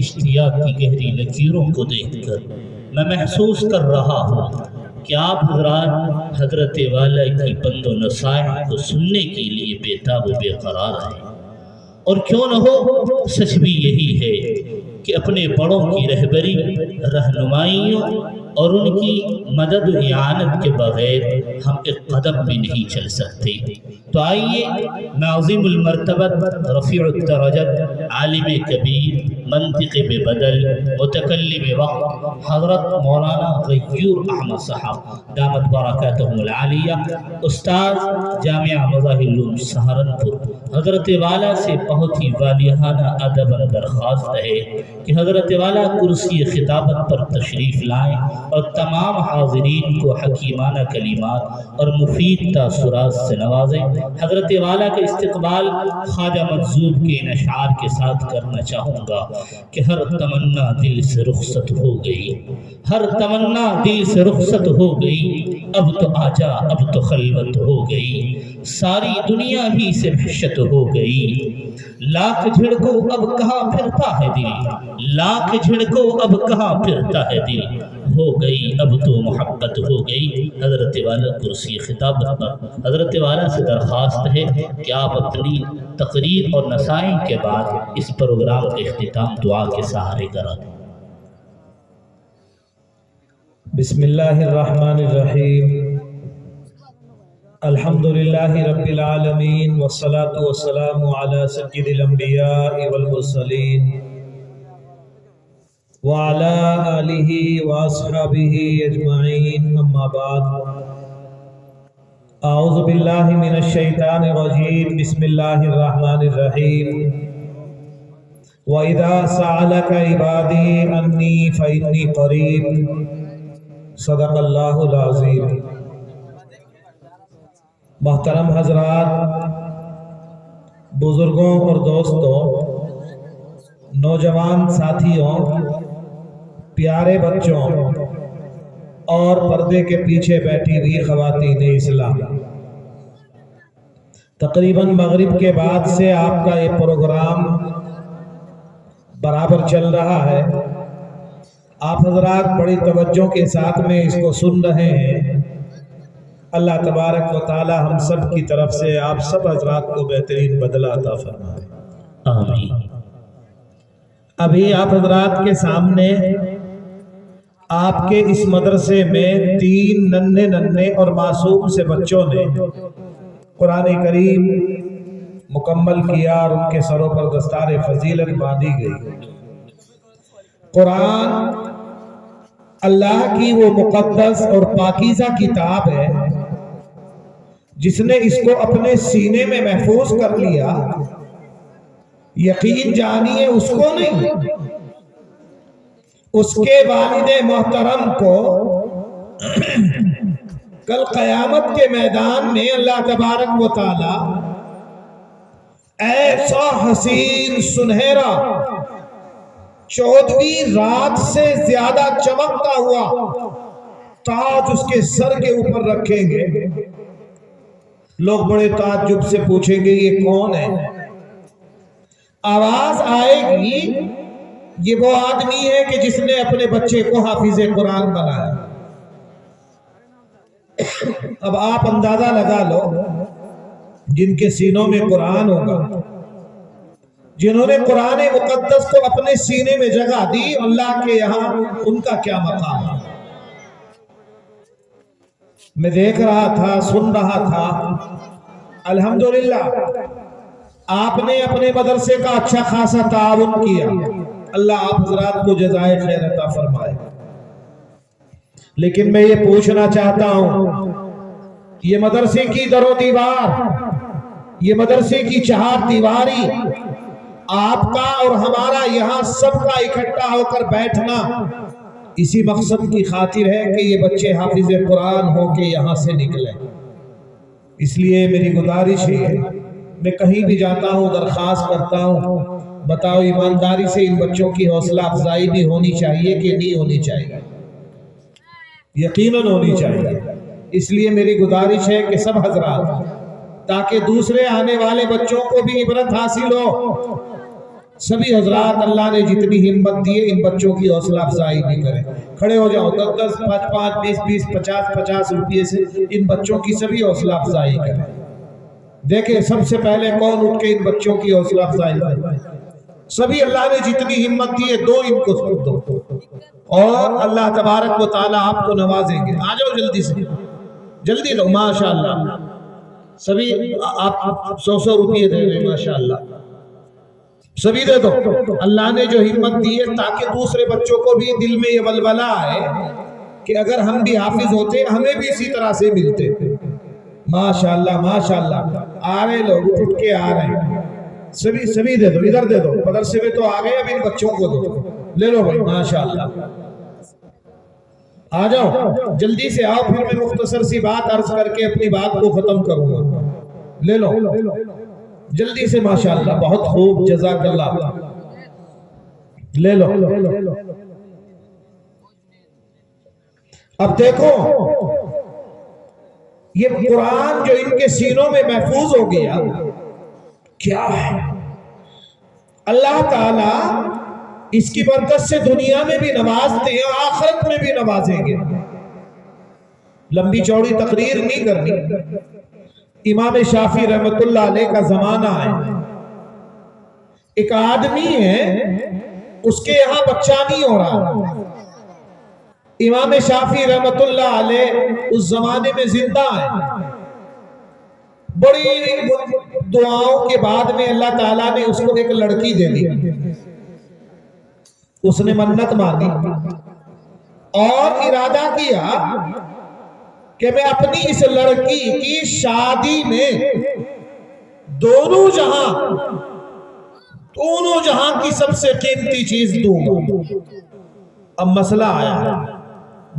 اشتیاق کی گہری لکیروں کو دیکھ کر میں محسوس کر رہا ہوں کہ آپ حضرات حضرت والا کی پند و نصائح کو سننے کے لیے بے تاب و بے قرار ہیں، اور کیوں نہ ہو، سچ بھی یہی ہے کہ اپنے بڑوں کی رہبری، رہنمائیوں اور ان کی مدد و اعانت کے بغیر ہم ایک قدم بھی نہیں چل سکتے۔ تو آئیے میں عظیم المرتبت، رفیع الدرجت، عالم کبیر، منطق بے بدل، متکلم وقت، حضرت مولانا غیور احمد صاحب دامت برکاتہم العالیہ، استاذ جامعہ مظاہر العلوم سہارنپور، حضرت والا سے بہت ہی والیانہ ادب درخواست ہے کہ حضرت والا کرسی خطابت پر تشریف لائیں اور تمام حاضرین کو حکیمانہ کلمات اور مفید تاثرات سے نوازیں۔ حضرت والا کا استقبال خواجہ مجذوب کے ان اشعار کے ساتھ کرنا چاہوں گا کہ ہر تمنا دل سے رخصت ہو گئی، ہر تمنا دل سے رخصت ہو گئی، اب تو آجا اب تو خلوت ہو گئی، ساری دنیا ہی سے وحشت ہو گئی، لاکھ جھڑکو اب کہاں پھرتا ہے دل، لاکھ جھڑکو اب کہاں پھرتا ہے دل، ہو گئی اب تو محبت ہو گئی۔ حضرت والا کرسی خطابت پر حضرت والا سے درخواست ہے کہ آپ اپنی تقریر اور نصائح کے بعد اس پروگرام کا اختتام دعا کے سہارے کرا دیں۔ بسم اللہ الرحمن الرحیم، الحمدللہ رب العالمین، والصلاة والسلام علی سید الانبیاء والمرسلین وعلى آلہ واصحابہ اجمعین، اما بعد، اعوذ باللہ من الشیطان الرجیم، بسم اللہ الرحمن الرحیم، وَإِذَا سَأَلَكَ عِبَادِي عَنِّي فَإِنِّي قَرِيبٌ، صدق اللہ العظیم۔ محترم حضرات، بزرگوں اور دوستوں، نوجوان ساتھیوں، پیارے بچوں اور پردے کے پیچھے بیٹھی ہوئی خواتین اسلام، تقریباً مغرب کے بعد سے آپ کا یہ پروگرام برابر چل رہا ہے۔ آپ حضرات بڑی توجہ کے ساتھ میں اس کو سن رہے ہیں۔ اللہ تبارک و تعالی ہم سب کی طرف سے آپ سب حضرات کو بہترین بدلہ عطا فرمائے، آمین۔ ابھی آپ حضرات کے سامنے آپ کے اس مدرسے میں 3 ننھے اور معصوم سے بچوں نے قرآن کریم مکمل کیا اور ان کے سروں پر دستار فضیلت باندھی گئی۔ قرآن اللہ کی وہ مقدس اور پاکیزہ کتاب ہے جس نے اس کو اپنے سینے میں محفوظ کر لیا۔ یقین جانیے اس کو نہیں، اس کے والد محترم کو کل قیامت کے میدان میں اللہ تبارک و تعالی ایسا حسین سنہرا 14ویں رات سے زیادہ چمکتا ہوا تاج اس کے سر کے اوپر رکھیں گے۔ لوگ بڑے تعجب سے پوچھیں گے یہ کون ہے؟ آواز آئے گی یہ وہ آدمی ہے کہ جس نے اپنے بچے کو حافظ قرآن بنایا۔ اب آپ اندازہ لگا لو، جن کے سینوں میں قرآن ہوگا، جنہوں نے قرآن مقدس کو اپنے سینے میں جگہ دی، اللہ کے یہاں ان کا کیا مقام ہے۔ میں دیکھ رہا تھا، سن رہا تھا، الحمدللہ آپ نے اپنے مدرسے کا اچھا خاصا تعاون کیا، اللہ آپ حضرات کو جزائے خیر عطا فرمائے۔ لیکن میں یہ پوچھنا چاہتا ہوں، یہ مدرسے کی در و دیوار، یہ مدرسے کی چہار دیواری، آپ کا اور ہمارا یہاں سب کا اکٹھا ہو کر بیٹھنا اسی مقصد کی خاطر ہے کہ یہ بچے حافظ قرآن ہو کے یہاں سے نکلیں۔ اس لیے میری گزارش ہے، میں کہیں بھی جاتا ہوں درخواست کرتا ہوں، بتاؤ ایمانداری سے ان بچوں کی حوصلہ افزائی بھی ہونی چاہیے کہ نہیں ہونی چاہیے؟ یقیناً ہونی چاہیے۔ اس لیے میری گزارش ہے کہ سب حضرات، تاکہ دوسرے آنے والے بچوں کو بھی عبرت حاصل ہو، سبھی حضرات اللہ نے جتنی ہمت دی ہے ان بچوں کی حوصلہ افزائی بھی کریں. کھڑے ہو جاؤ. 10 10 5 5 20 20 50 50 روپئے سے ان بچوں کی سبھی حوصلہ افزائی کریں. دیکھیں سب سے پہلے کون اٹھ کے ان بچوں کی حوصلہ افزائی کرے. سبھی اللہ نے جتنی ہمت دی ہے دو ان کو دو اور اللہ تبارک و تعالیٰ آپ کو نوازیں گے. آ جاؤ جلدی سے, جلدی دو. ماشاءاللہ سبھی آپ 100 روپئے دے رہے ہیں. ماشاءاللہ سبھی دے دو. اللہ نے جو ہمت دی ہے تاکہ دوسرے بچوں کو بھی دل میں یہ ولولہ آئے کہ اگر ہم بھی حافظ ہوتے ہمیں بھی اسی طرح سے ملتے. ماشاءاللہ ماشاءاللہ آ رہے لوگ اٹھ کے آ رہے ہیں. سبھی دے دو. ادھر دے دو. مدرسے میں تو آ گئے, اب ان بچوں کو دو. لے لو بھائی. ماشاءاللہ آ جاؤ جلدی سے آؤ. پھر میں مختصر سی بات عرض کر کے اپنی بات کو ختم کروں گا. لے لو جلدی سے. ماشاءاللہ بہت خوب, جزاک اللہ. لے لو. اب دیکھو یہ قرآن جو ان کے سینوں میں محفوظ ہو گیا کیا ہے. اللہ تعالی اس کی برکت سے دنیا میں بھی نوازتے ہیں, آخرت میں بھی نوازیں گے. لمبی چوڑی تقریر نہیں کرنی. امام شافعی رحمت اللہ علیہ کا زمانہ ہے. ایک آدمی ہے اس کے یہاں بچہ نہیں ہو رہا. امام شافعی رحمت اللہ علیہ اس زمانے میں زندہ ہے. بڑی دعاؤں کے بعد میں اللہ تعالیٰ نے اس کو ایک لڑکی دے دی. اس نے منت مانی اور ارادہ کیا کہ میں اپنی اس لڑکی کی شادی میں دونوں جہاں کی سب سے قیمتی چیز دوں گا. اب مسئلہ آیا,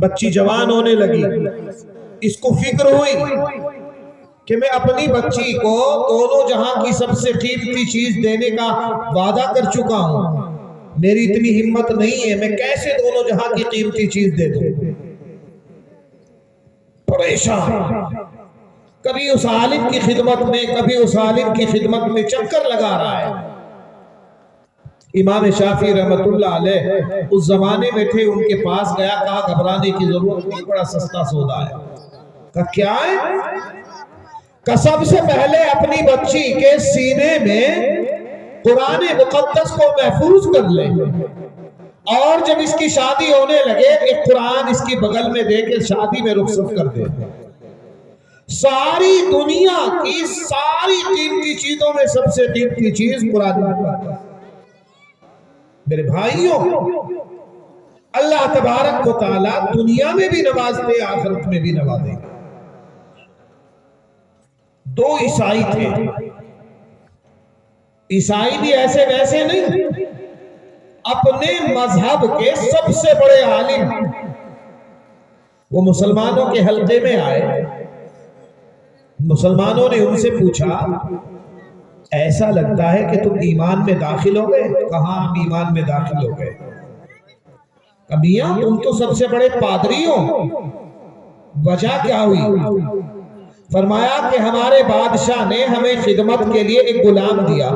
بچی جوان ہونے لگی. اس کو فکر ہوئی کہ میں اپنی بچی کو دونوں جہاں کی سب سے قیمتی چیز دینے کا وعدہ کر چکا ہوں, میری اتنی ہمت نہیں ہے, میں کیسے دونوں جہاں کی قیمتی چیز دے دوں. پریشان, کبھی اس عالم کی خدمت میں کبھی اس عالم کی خدمت میں چکر لگا رہا ہے. امام شافعی رحمت اللہ علیہ اس زمانے میں تھے, ان کے پاس گیا, کہا گھبرانے کی ضرورت نہیں, بڑا سستا سودا ہے. کہا کیا ہے؟ کہ سب سے پہلے اپنی بچی کے سینے میں قرآن مقدس کو محفوظ کر لے, اور جب اس کی شادی ہونے لگے ایک قرآن اس کی بغل میں دے کے شادی میں رخصت کر دے. ساری دنیا کی ساری قیمتی چیزوں میں سب سے قیمتی چیز قرآن مقدس. میرے بھائیوں, اللہ تبارک و تعالی دنیا میں بھی نوازتے, آخرت میں بھی نوازے. دو عیسائی تھے. عیسائی بھی ایسے ویسے نہیں, اپنے مذہب کے سب سے بڑے عالم. وہ مسلمانوں کے حلقے میں آئے. مسلمانوں نے ان سے پوچھا ایسا لگتا ہے کہ تم ایمان میں داخل ہو گئے. کہاں ہم ایمان میں داخل ہو گئے. میاں تم تو سب سے بڑے پادری ہو, وجہ کیا ہوئی؟ فرمایا کہ ہمارے بادشاہ نے ہمیں خدمت کے لیے ایک غلام دیا.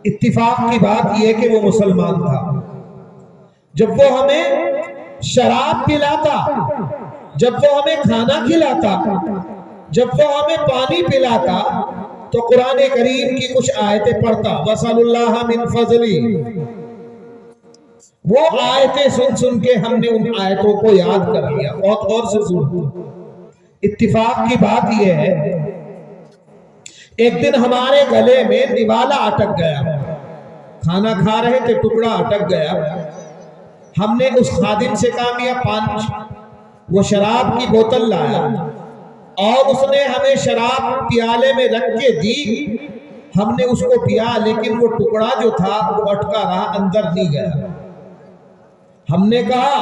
اتفاق کی بات یہ کہ وہ مسلمان تھا. جب وہ ہمیں شراب پلاتا, جب وہ ہمیں کھانا کھلاتا, جب وہ ہمیں پانی پلاتا تو قرآن کریم کی کچھ آیتیں پڑھتا. وَسَأَلُ اللَّهَ مِن فَضْلِهِ. وہ آیتیں سن کے ہم نے ان آیتوں کو یاد کر لیا. بہت غور سے سنو. اتفاق کی بات یہ ہے, ایک دن ہمارے گلے میں نوالا اٹک گیا. کھانا کھا رہے تھے, ٹکڑا اٹک گیا. ہم نے اس خادم سے کہا میاں پانچ. وہ شراب کی بوتل لایا اور اس نے ہمیں شراب پیالے میں رکھ کے دی. ہم نے اس کو پیا, لیکن وہ ٹکڑا جو تھا وہ اٹکا رہا, اندر نہیں گیا. ہم نے کہا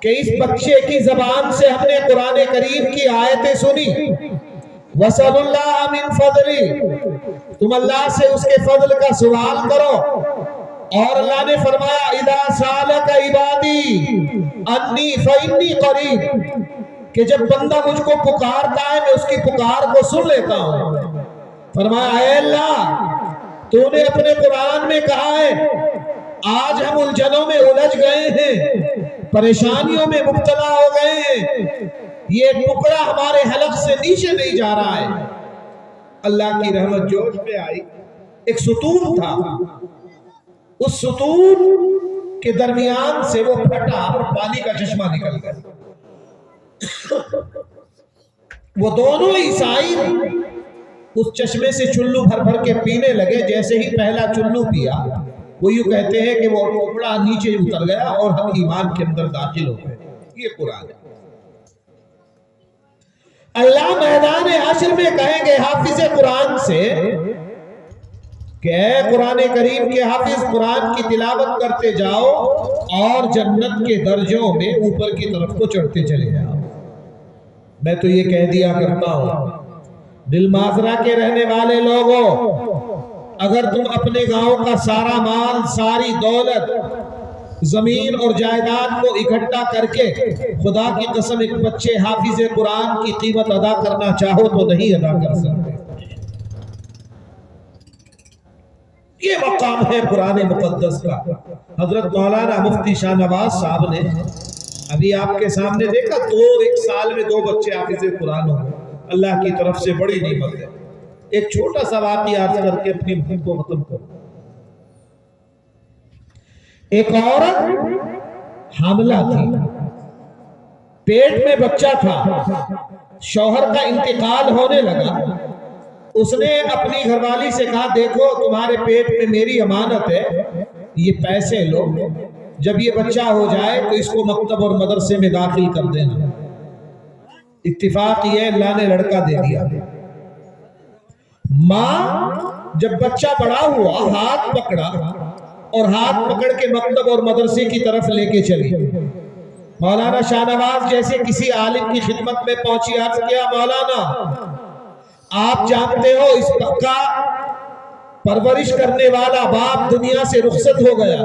کہ اس بچے کی زبان سے ہم نے قرآن کریم کی آیتیں سنی. وَسَأَلُ اللَّهَ مِن فَضْلِهِ. تم اللہ سے اس کے فضل کا سوال کرو. اور اللہ نے فرمایا اِذَا سَأَلَكَ عِبَادِي أَنِّي فَإِنِّي قَرِيبٌ. کہ جب بندہ مجھ کو پکارتا ہے میں اس کی پکار کو سن لیتا ہوں. فرمایا اے اللہ تو نے اپنے قرآن میں کہا ہے آج ہم الجھنوں میں الجھ گئے ہیں، پریشانیوں میں مبتلا ہو گئے ہیں، یہ ٹکڑا ہمارے حلق سے نیچے نہیں جا رہا ہے۔ اللہ کی رحمت جوش میں آئی، ایک ستون تھا، اس ستون کے درمیان سے وہ پھٹا اور پانی کا چشمہ نکل گیا۔ وہ دونوں عیسائی اس چشمے سے چلو بھر بھر کے پینے لگے۔ جیسے ہی پہلا چلو پیا، وہ یوں کہتے ہیں کہ وہ ٹکڑا نیچے اتر گیا اور ہم ایمان کے اندر داخل ہو گئے۔ یہ قرآن ہے۔ اللہ میدان حشر میں کہیں گے حافظ قرآن سے کہ اے قرآن کریم کے حافظ، قرآن کی تلاوت کرتے جاؤ اور جنت کے درجوں میں اوپر کی طرف کو چڑھتے چلے جاؤ۔ میں تو یہ کہہ دیا کرتا ہوں، دل مازرہ کے رہنے والے لوگوں، اگر تم اپنے گاؤں کا سارا مال، ساری دولت، زمین اور جائیداد کو اکٹھا کر کے خدا کی قسم ایک بچے حافظ قرآن کی قیمت ادا کرنا چاہو تو نہیں ادا کر سکتے۔ یہ مقام ہے قرآن مقدس کا۔ حضرت مولانا مفتی شاہ نواز صاحب نے ابھی آپ کے سامنے دیکھا، ایک سال میں 2 بچے حافظ قرآن ہوں، اللہ کی طرف سے بڑی نعمت ہے۔ ایک چھوٹا سا واقعہ یاد کر کے اپنی بات کو ختم کروں۔ ایک عورت حاملہ تھی، پیٹ میں بچہ تھا، شوہر کا انتقال ہونے لگا۔ اس نے اپنی گھر والی سے کہا دیکھو تمہارے پیٹ میں میری امانت ہے، یہ پیسے لو، جب یہ بچہ ہو جائے تو اس کو مکتب اور مدرسے میں داخل کر دینا۔ اتفاق یہ اللہ نے لڑکا دے دیا۔ ماں جب بچہ بڑا ہوا ہاتھ پکڑا اور ہاتھ پکڑ کے مکتب اور مدرسے کی طرف لے کے چلی۔ مولانا شاہ نواز جیسے کسی عالم کی خدمت میں پہنچی، عرض کیا مولانا آپ جانتے ہو اس کا پرورش کرنے والا باپ دنیا سے رخصت ہو گیا،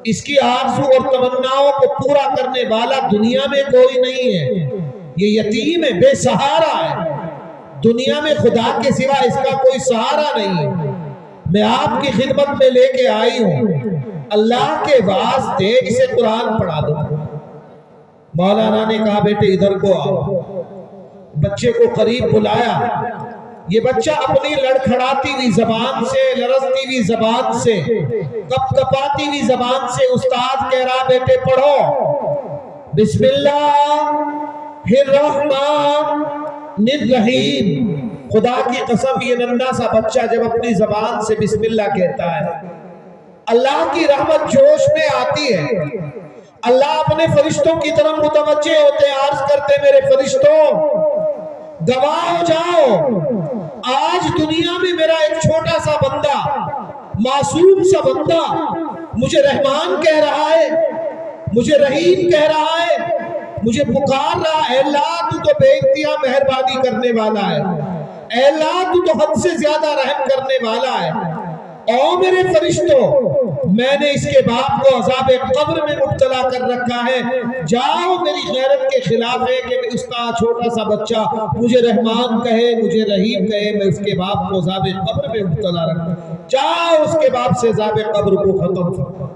اس کی آرزو اور تمناؤں کو پورا کرنے والا دنیا میں کوئی نہیں ہے، یہ یتیم ہے، بے سہارا ہے، دنیا میں خدا کے سوا اس کا کوئی سہارا نہیں ہے، میں آپ کی خدمت میں لے کے آئی ہوں، اللہ کے واسطے اسے قرآن پڑھا دو۔ مولانا نے کہا بیٹے ادھر کو آؤ، بچے کو قریب بلایا۔ یہ بچہ اپنی لڑکھڑاتی ہوئی زبان سے، لرزتی ہوئی زبان سے، کپ کپاتی ہوئی زبان سے استاد کہہ رہا بیٹے پڑھو، بسم اللہ الرحمن الرحیم۔ خدا کی قسم یہ ننھا سا بچہ جب اپنی زبان سے بسم اللہ کہتا ہے، اللہ کی رحمت جوش میں آتی ہے۔ اللہ اپنے فرشتوں کی طرف متوجہ ہوتے ہیں، عرض کرتے میرے فرشتوں گواہ ہو جاؤ، آج دنیا میں میرا ایک چھوٹا سا بندہ، معصوم سا بندہ مجھے رحمان کہہ رہا ہے، مجھے رحیم کہہ رہا ہے، مجھے پکار رہا ہے۔ اے اللہ تو بے انتہا مہربانی کرنے والا ہے، اے اللہ تو حد سے زیادہ رحم کرنے والا ہے۔ او میرے فرشتوں، میں نے اس کے باپ کو عذاب قبر میں مبتلا کر رکھا ہے، جاؤ میری غیرت کے خلاف ہے کہ اس کا چھوٹا سا بچہ مجھے رحمان کہے، مجھے رحیم کہے، میں اس کے باپ کو عذاب قبر میں مبتلا رکھا، جاؤ اس کے باپ سے عذاب قبر کو ختم کرو۔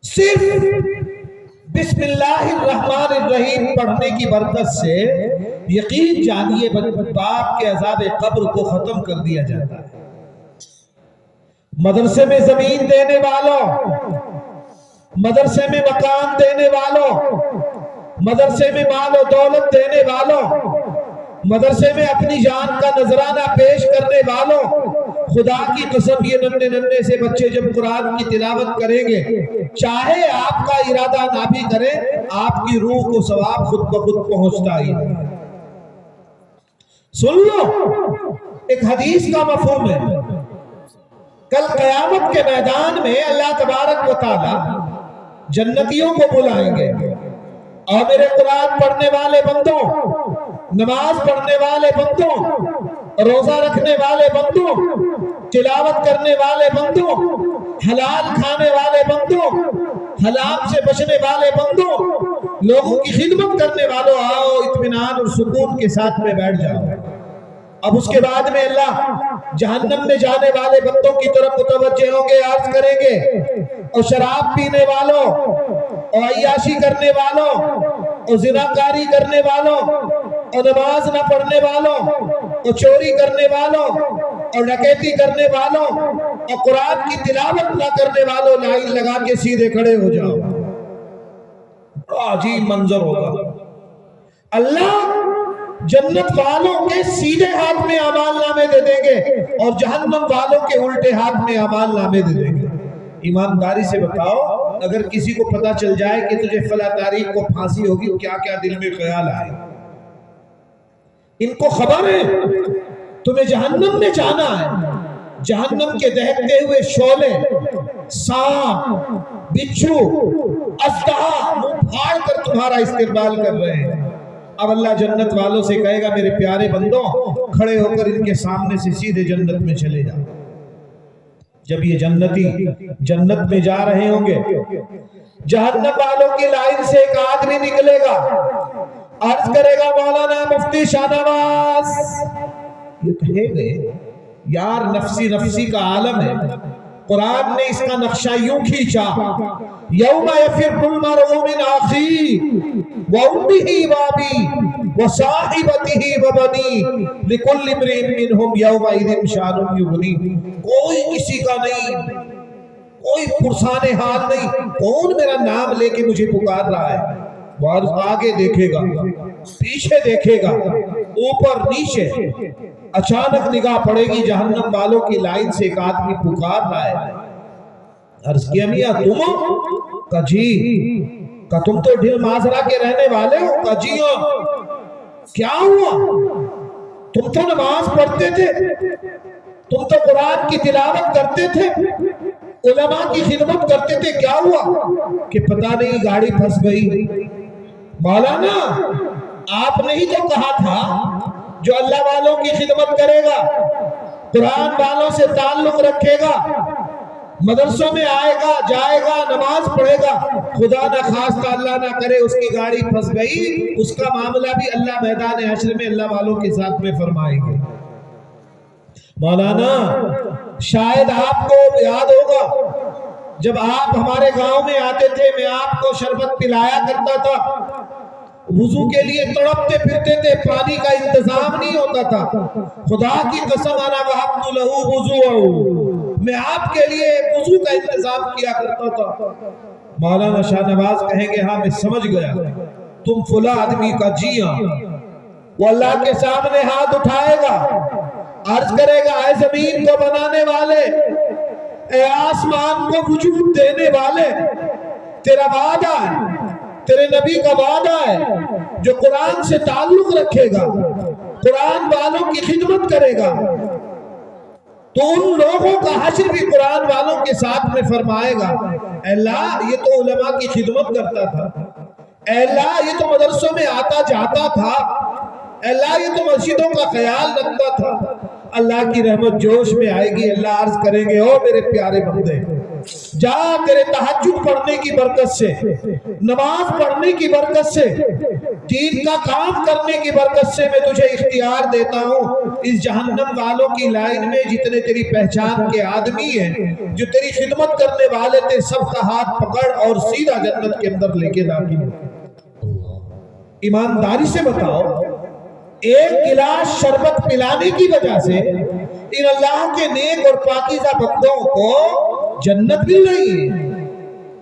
صرف بسم اللہ الرحمن الرحیم پڑھنے کی برکت سے یقین جانیے باپ کے عذاب قبر کو ختم کر دیا جاتا ہے۔ مدرسے میں زمین دینے والوں، مدرسے میں مکان دینے والوں، مدرسے میں مال و دولت دینے والوں، مدرسے میں اپنی جان کا نذرانہ پیش کرنے والوں، خدا کی قسم یہ ننھے سے بچے جب قرآن کی تلاوت کریں گے، چاہے آپ کا ارادہ نہ بھی کرے، آپ کی روح کو ثواب خود بخود پہنچتا ہی۔ سن لو ایک حدیث کا مفہوم ہے، کل قیامت کے میدان میں اللہ تبارک و تعالی جنتیوں کو بلائیں گے اور میرے قرآن پڑھنے والے بندوں، نماز پڑھنے والے بندوں، روزہ رکھنے والے بندوں، تلاوت کرنے والے بندوں، حلال کھانے والے بندوں، حرام سے بچنے والے بندوں، لوگوں کی خدمت کرنے والوں، آؤ اطمینان اور سکون کے ساتھ میں بیٹھ جاؤ۔ اب اس کے بعد میں اللہ جہنم میں جانے والے بندوں کی طرف متوجہ ہوں گے، عرض کریں گے اور شراب پینے والوں اور عیاشی کرنے والوں اور زناکاری کرنے والوں اور نماز نہ پڑھنے والوں اور چوری کرنے والوں اور ڈکیتی کرنے والوں اور قرآن کی تلاوت نہ کرنے والوں لائن لگا کے سیدھے کھڑے ہو جاؤ۔ عجیب منظر ہوگا۔ اللہ جنت والوں کے سیدھے ہاتھ میں اعمال نامے دے دیں گے اور جہنم والوں کے الٹے ہاتھ میں اعمال نامے دے دیں گے۔ ایمانداری سے بتاؤ، اگر کسی کو پتا چل جائے کہ تجھے فلاں تاریخ کو پھانسی ہوگی، کیا کیا دل میں خیال آئے؟ ان کو خبر ہے تمہیں جہنم میں جانا ہے۔ جہنم کے دہکتے ہوئے شعلے، سانپ، بچھو، اژدہا منہ پھاڑ کر تمہارا استقبال کر رہے ہیں۔ اب اللہ جنت والوں سے کہے گا میرے پیارے بندوں کھڑے ہو کر ان کے سامنے سے سیدھے جنت میں چلے جاؤ۔ جب یہ جنتی جنت میں جا رہے ہوں گے، جہنم والوں کی لائن سے ایک آدمی نکلے گا، عرض کرے گا مولانا مفتی شاہ نواز۔ یہ کہے گے یار نفسی نفسی کا عالم ہے، قرآن نے اس کا نقشہ یوں کھینچا، یوم یفر المرء من اخیہ وامہ وابیہ وصاحبتہ وبنیہ لکل امرئ منہم یومئذ شأن یغنیہ۔ کوئی کسی کا نہیں، کوئی پرسان حال نہیں، کون میرا نام لے کے مجھے پکار رہا ہے؟ وہ آگے دیکھے گا، پیچھے دیکھے گا، اوپر نیچے، اچانک نگاہ پڑے گی جہنم والوں کی لائن سے ایک آدمی پکار رہا ہے۔ عرض کیا میاں تم ہو؟ کہا جی۔ کہا تم تو ڈھل مازرہ کے رہنے والے ہو؟ کہا جی ہاں۔ کیا ہوا؟ تم تو نماز پڑھتے تھے، تم تو قرآن کی تلاوت کرتے تھے، علماء کی خدمت کرتے تھے، کیا ہوا؟ کہ پتہ نہیں گاڑی پھنس گئی۔ مولانا آپ نے ہی تو کہا تھا جو اللہ والوں کی خدمت کرے گا، قرآن والوں سے تعلق رکھے گا، مدرسوں میں آئے گا، جائے گا، نماز پڑھے گا، خدا نہ خواستہ اللہ نہ کرے اس کی گاڑی پھنس گئی، اس کا معاملہ بھی اللہ میدان حشر میں اللہ والوں کے ساتھ میں فرمائیں گے۔ مولانا شاید آپ کو یاد ہوگا جب آپ ہمارے گاؤں میں آتے تھے میں آپ کو شربت پلایا کرتا تھا، وضو کے لیے تڑپتے پھرتے تھے، پانی کا انتظام نہیں ہوتا تھا، خدا کی قسم انا وہبت لہ وضوء، میں آپ کے لیے وضو کا انتظام کیا کرتا تھا۔ مولانا شاہ نواز کہیں گے ہاں میں سمجھ گیا، تم فلاں آدمی کا جی ہاں۔ وہ اللہ کے سامنے ہاتھ اٹھائے گا، عرض کرے گا اے زمین کو بنانے والے، اے آسمان کو وجود دینے والے، تیرا وعدہ ہے، تیرے نبی کا وعدہ ہے، جو قرآن سے تعلق رکھے گا، قرآن والوں کی خدمت کرے گا، تو ان لوگوں کا حشر بھی قرآن والوں کے ساتھ میں فرمائے گا۔ اے اللہ یہ تو علماء کی خدمت کرتا تھا، اے اللہ یہ تو مدرسوں میں آتا جاتا تھا، اے اللہ یہ تو مسجدوں کا خیال رکھتا تھا۔ اللہ کی رحمت جوش میں آئے گی، اللہ عرض کریں گے او میرے پیارے بندے، جا تیرے تہجد پڑھنے کی برکت سے، نماز پڑھنے کی برکت سے، دین کا کام کرنے کی برکت سے میں تجھے اختیار دیتا ہوں، اس جہنم والوں کی لائن میں جتنے تیری پہچان کے آدمی ہیں جو تیری خدمت کرنے والے تھے، سب کا ہاتھ پکڑ اور سیدھا جنت کے اندر لے کے داخل ہو۔ ایمانداری سے بتاؤ، ایک گلاس شربت پلانے کی وجہ سے ان اللہ کے نیک اور پاکیزہ بندوں کو جنت مل رہی ہے،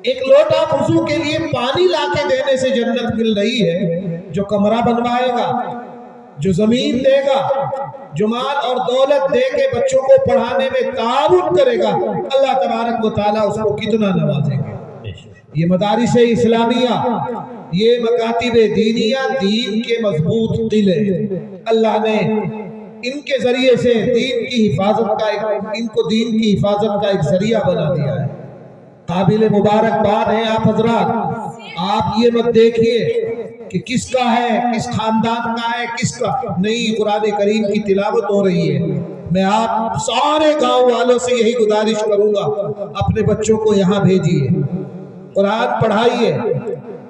ایک لوٹا وضو کے لیے پانی لا کے دینے سے جنت مل رہی ہے۔ جو کمرہ بنوائے گا، جو زمین دے گا، جو مال اور دولت دے کے بچوں کو پڑھانے میں تعاون کرے گا، اللہ تبارک و تعالیٰ اس کو کتنا نوازیں گے۔ یہ مدارس اسلامیہ، یہ مکاتب دینیہ دین کے مضبوط قلعے، اللہ نے ان کے ذریعے سے دین کی حفاظت کا ان کو دین کی حفاظت کا ایک ذریعہ بنا دیا ہے۔ قابل مبارکباد ہے آپ حضرات۔ آپ یہ مت دیکھیے کہ کس کا ہے، کس خاندان کا ہے، کس کا نہیں، قرآن کریم کی تلاوت ہو رہی ہے۔ میں آپ سارے گاؤں والوں سے یہی گزارش کروں گا، اپنے بچوں کو یہاں بھیجیے، قرآن پڑھائیے،